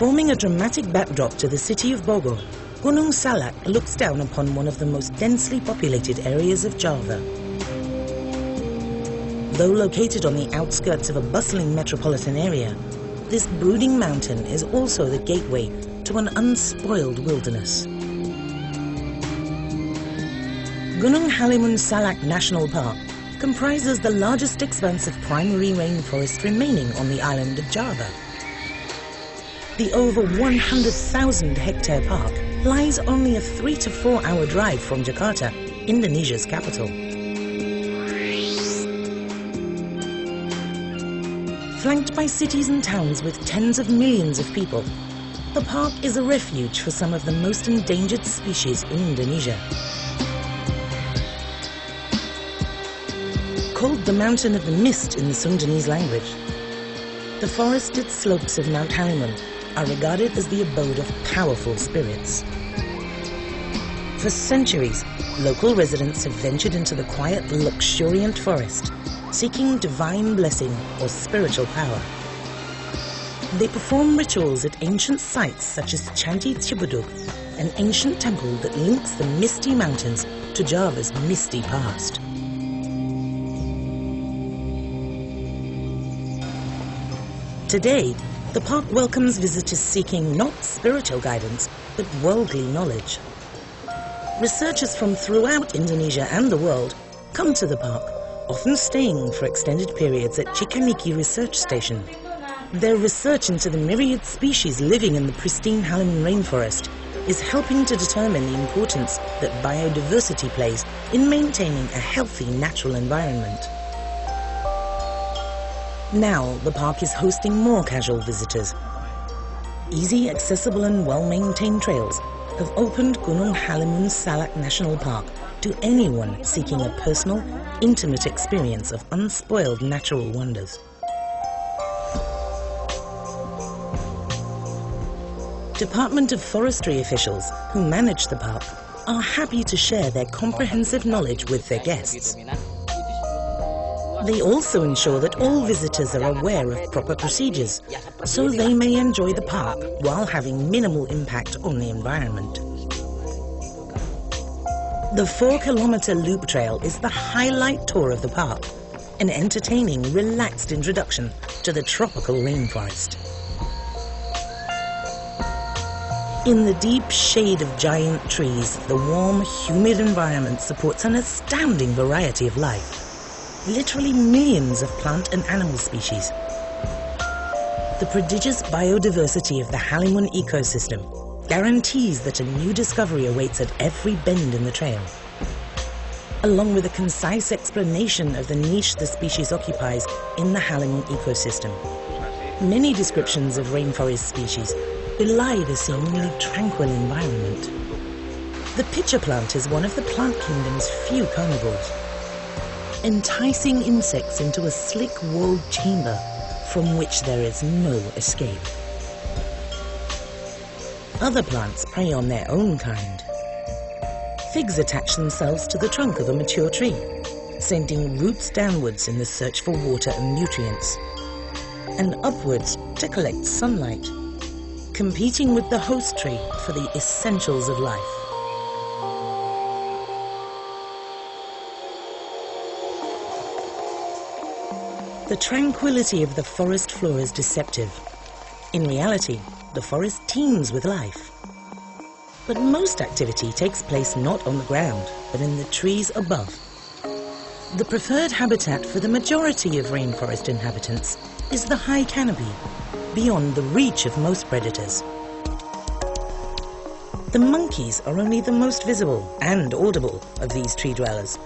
Forming a dramatic backdrop to the city of Bogor, Gunung Salak looks down upon one of the most densely populated areas of Java. Though located on the outskirts of a bustling metropolitan area, this brooding mountain is also the gateway to an unspoiled wilderness. Gunung Halimun Salak National Park comprises the largest expanse of primary rainforest remaining on the island of Java. The over 100,000 hectare park lies only a 3 to 4 hour drive from Jakarta, Indonesia's capital. Flanked by cities and towns with tens of millions of people, the park is a refuge for some of the most endangered species in Indonesia. Called the Mountain of the Mist in the Sundanese language, the forested slopes of Mount Halimun are regarded as the abode of powerful spirits. For centuries, local residents have ventured into the quiet, luxuriant forest, seeking divine blessing or spiritual power. They perform rituals at ancient sites such as Candi Cibudug, an ancient temple that links the misty mountains to Java's misty past. Today, the park welcomes visitors seeking not spiritual guidance, but worldly knowledge. Researchers from throughout Indonesia and the world come to the park, often staying for extended periods at Cikaniki Research Station. Their research into the myriad species living in the pristine Halimun rainforest is helping to determine the importance that biodiversity plays in maintaining a healthy natural environment. Now, the park is hosting more casual visitors. Easy, accessible and well-maintained trails have opened Gunung Halimun Salak National Park to anyone seeking a personal, intimate experience of unspoiled natural wonders. Department of Forestry officials who manage the park are happy to share their comprehensive knowledge with their guests. They also ensure that all visitors are aware of proper procedures, so they may enjoy the park while having minimal impact on the environment. The 4-kilometer loop trail is the highlight tour of the park, an entertaining, relaxed introduction to the tropical rainforest. In the deep shade of giant trees, the warm, humid environment supports an astounding variety of life. Literally millions of plant and animal species. The prodigious biodiversity of the Halimun ecosystem guarantees that a new discovery awaits at every bend in the trail. Along with a concise explanation of the niche the species occupies in the Halimun ecosystem. Many descriptions of rainforest species belie the seemingly tranquil environment. The pitcher plant is one of the plant kingdom's few carnivores, enticing insects into a slick walled chamber from which there is no escape. Other plants prey on their own kind. Figs attach themselves to the trunk of a mature tree, sending roots downwards in the search for water and nutrients, and upwards to collect sunlight, competing with the host tree for the essentials of life. The tranquility of the forest floor is deceptive. In reality, the forest teems with life. But most activity takes place not on the ground, but in the trees above. The preferred habitat for the majority of rainforest inhabitants is the high canopy, beyond the reach of most predators. The monkeys are only the most visible and audible of these tree dwellers.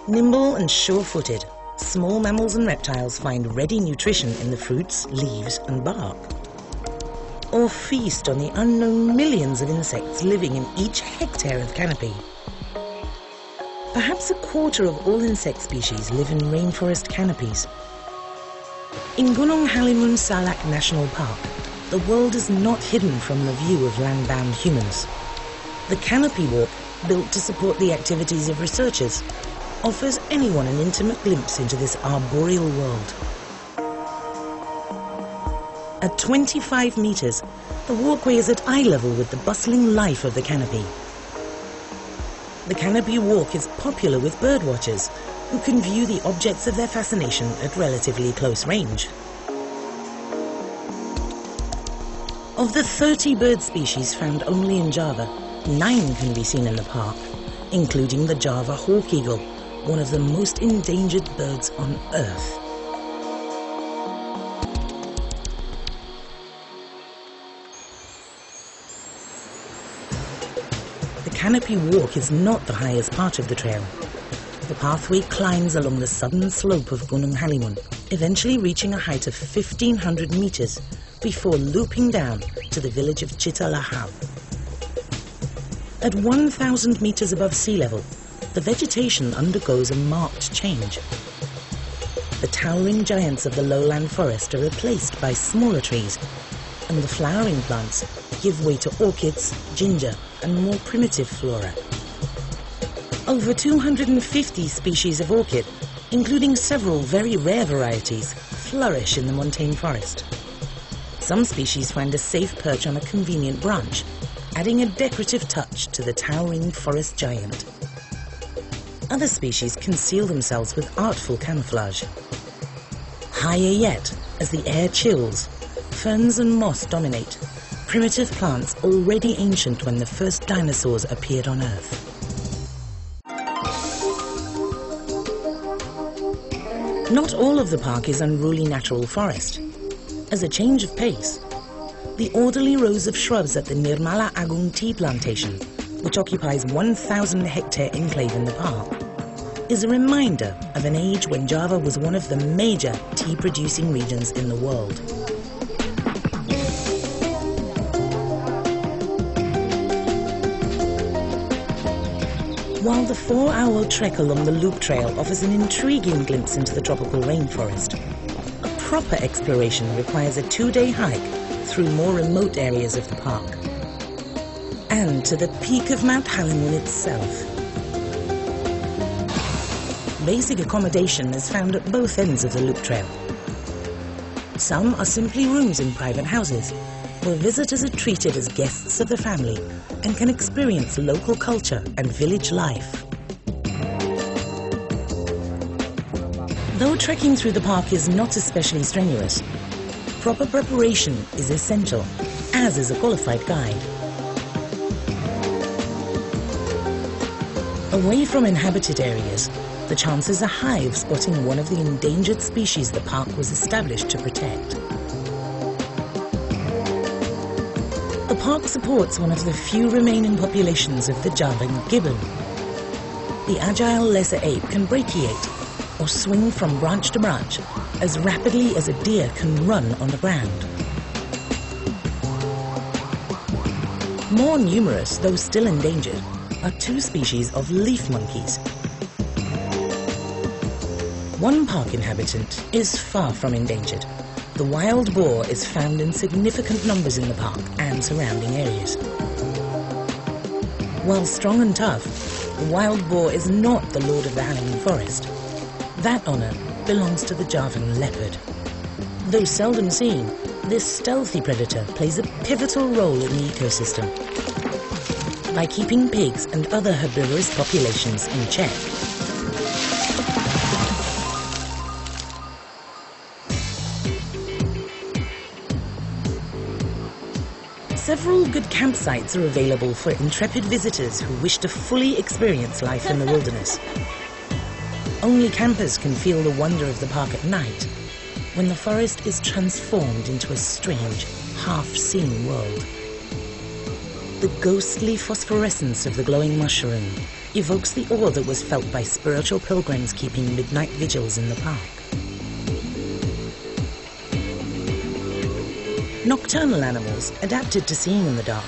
Nimble and sure-footed, small mammals and reptiles find ready nutrition in the fruits, leaves and bark, or feast on the unknown millions of insects living in each hectare of canopy. Perhaps a quarter of all insect species live in rainforest canopies. In Gunung Halimun Salak National Park, the world is not hidden from the view of land-bound humans. The canopy walk, built to support the activities of researchers, offers anyone an intimate glimpse into this arboreal world. At 25 meters, the walkway is at eye level with the bustling life of the canopy. The canopy walk is popular with birdwatchers who can view the objects of their fascination at relatively close range. Of the 30 bird species found only in Java, 9 can be seen in the park, including the Java hawk eagle, one of the most endangered birds on Earth. The canopy walk is not the highest part of the trail. The pathway climbs along the southern slope of Gunung Halimun, eventually reaching a height of 1,500 meters before looping down to the village of Citalahau. At 1,000 meters above sea level, the vegetation undergoes a marked change. The towering giants of the lowland forest are replaced by smaller trees, and the flowering plants give way to orchids, ginger, and more primitive flora. Over 250 species of orchid, including several very rare varieties, flourish in the montane forest. Some species find a safe perch on a convenient branch, adding a decorative touch to the towering forest giant. Other species conceal themselves with artful camouflage. Higher yet, as the air chills, ferns and moss dominate, primitive plants already ancient when the first dinosaurs appeared on Earth. Not all of the park is unruly natural forest. As a change of pace, the orderly rows of shrubs at the Nirmala Agung tea plantation, which occupies 1,000-hectare enclave in the park, is a reminder of an age when Java was one of the major tea-producing regions in the world. While the 4-hour trek along the Loop Trail offers an intriguing glimpse into the tropical rainforest, a proper exploration requires a 2-day hike through more remote areas of the park, and to the peak of Mount Halimun itself. Basic accommodation is found at both ends of the Loop Trail. Some are simply rooms in private houses, where visitors are treated as guests of the family and can experience local culture and village life. Though trekking through the park is not especially strenuous, proper preparation is essential, as is a qualified guide. Away from inhabited areas, the chances are high of spotting one of the endangered species the park was established to protect. The park supports one of the few remaining populations of the Javan gibbon. The agile lesser ape can brachiate, or swing from branch to branch, as rapidly as a deer can run on the ground. More numerous, though still endangered, are 2 species of leaf monkeys. One park inhabitant is far from endangered. The wild boar is found in significant numbers in the park and surrounding areas. While strong and tough, the wild boar is not the lord of the Halimun forest. That honor belongs to the Javan leopard. Though seldom seen, this stealthy predator plays a pivotal role in the ecosystem by keeping pigs and other herbivorous populations in check. Several good campsites are available for intrepid visitors who wish to fully experience life in the wilderness. Only campers can feel the wonder of the park at night, when the forest is transformed into a strange, half-seen world. The ghostly phosphorescence of the glowing mushroom evokes the awe that was felt by spiritual pilgrims keeping midnight vigils in the park. Nocturnal animals, adapted to seeing in the dark,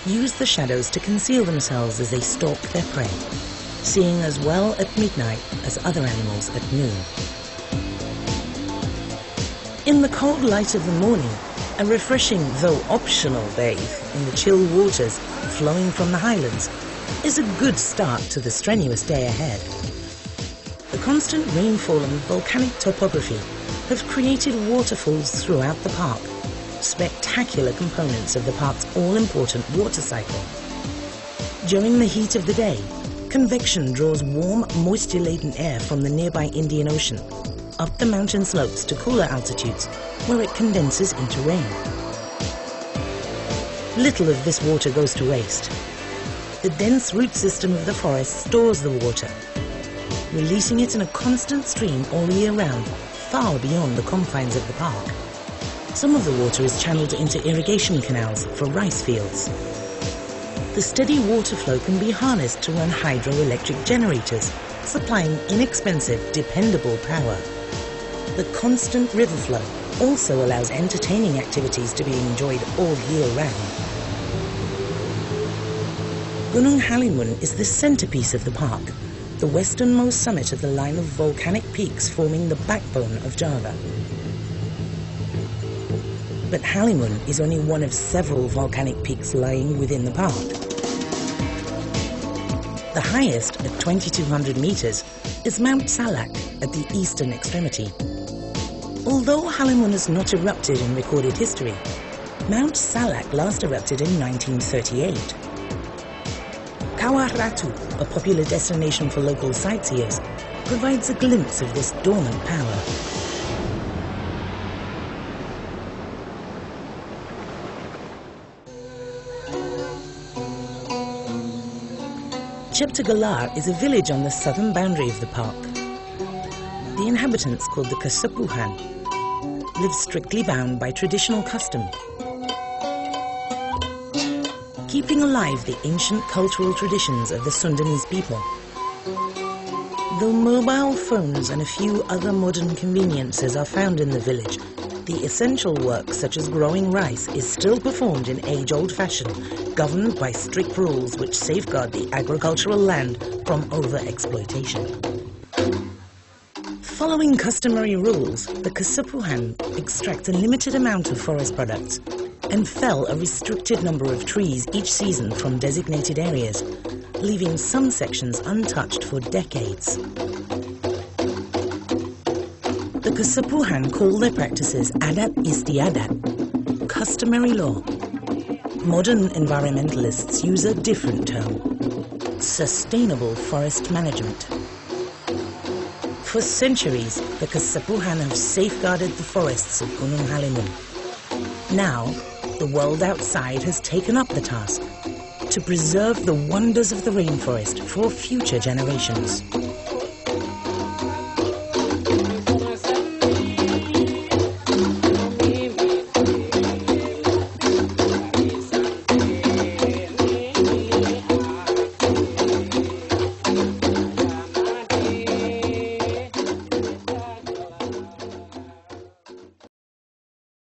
use the shadows to conceal themselves as they stalk their prey, seeing as well at midnight as other animals at noon. In the cold light of the morning, a refreshing though optional bathe in the chill waters flowing from the highlands is a good start to the strenuous day ahead. The constant rainfall and volcanic topography have created waterfalls throughout the park, spectacular components of the park's all-important water cycle. During the heat of the day, convection draws warm, moisture-laden air from the nearby Indian Ocean up the mountain slopes to cooler altitudes, where it condenses into rain. Little of this water goes to waste. The dense root system of the forest stores the water, releasing it in a constant stream all year round, far beyond the confines of the park. Some of the water is channeled into irrigation canals for rice fields. The steady water flow can be harnessed to run hydroelectric generators, supplying inexpensive, dependable power. The constant river flow also allows entertaining activities to be enjoyed all year round. Gunung Halimun is the centerpiece of the park, the westernmost summit of the line of volcanic peaks forming the backbone of Java. But Halimun is only one of several volcanic peaks lying within the park. The highest, at 2,200 meters, is Mount Salak at the eastern extremity. Although Halimun has not erupted in recorded history, Mount Salak last erupted in 1938. Kawah Ratu, a popular destination for local sightseers, provides a glimpse of this dormant power. Cheptagalar is a village on the southern boundary of the park. The inhabitants, called the Kasepuhan, live strictly bound by traditional custom, keeping alive the ancient cultural traditions of the Sundanese people. Though mobile phones and a few other modern conveniences are found in the village, the essential work, such as growing rice, is still performed in age-old fashion, governed by strict rules which safeguard the agricultural land from over-exploitation. Following customary rules, the Kasepuhan extract a limited amount of forest products and fell a restricted number of trees each season from designated areas, leaving some sections untouched for decades. The Kasepuhan call their practices adat istiadat, customary law. Modern environmentalists use a different term: sustainable forest management. For centuries, the Kasepuhan have safeguarded the forests of Gunung Halimun. Now, the world outside has taken up the task to preserve the wonders of the rainforest for future generations.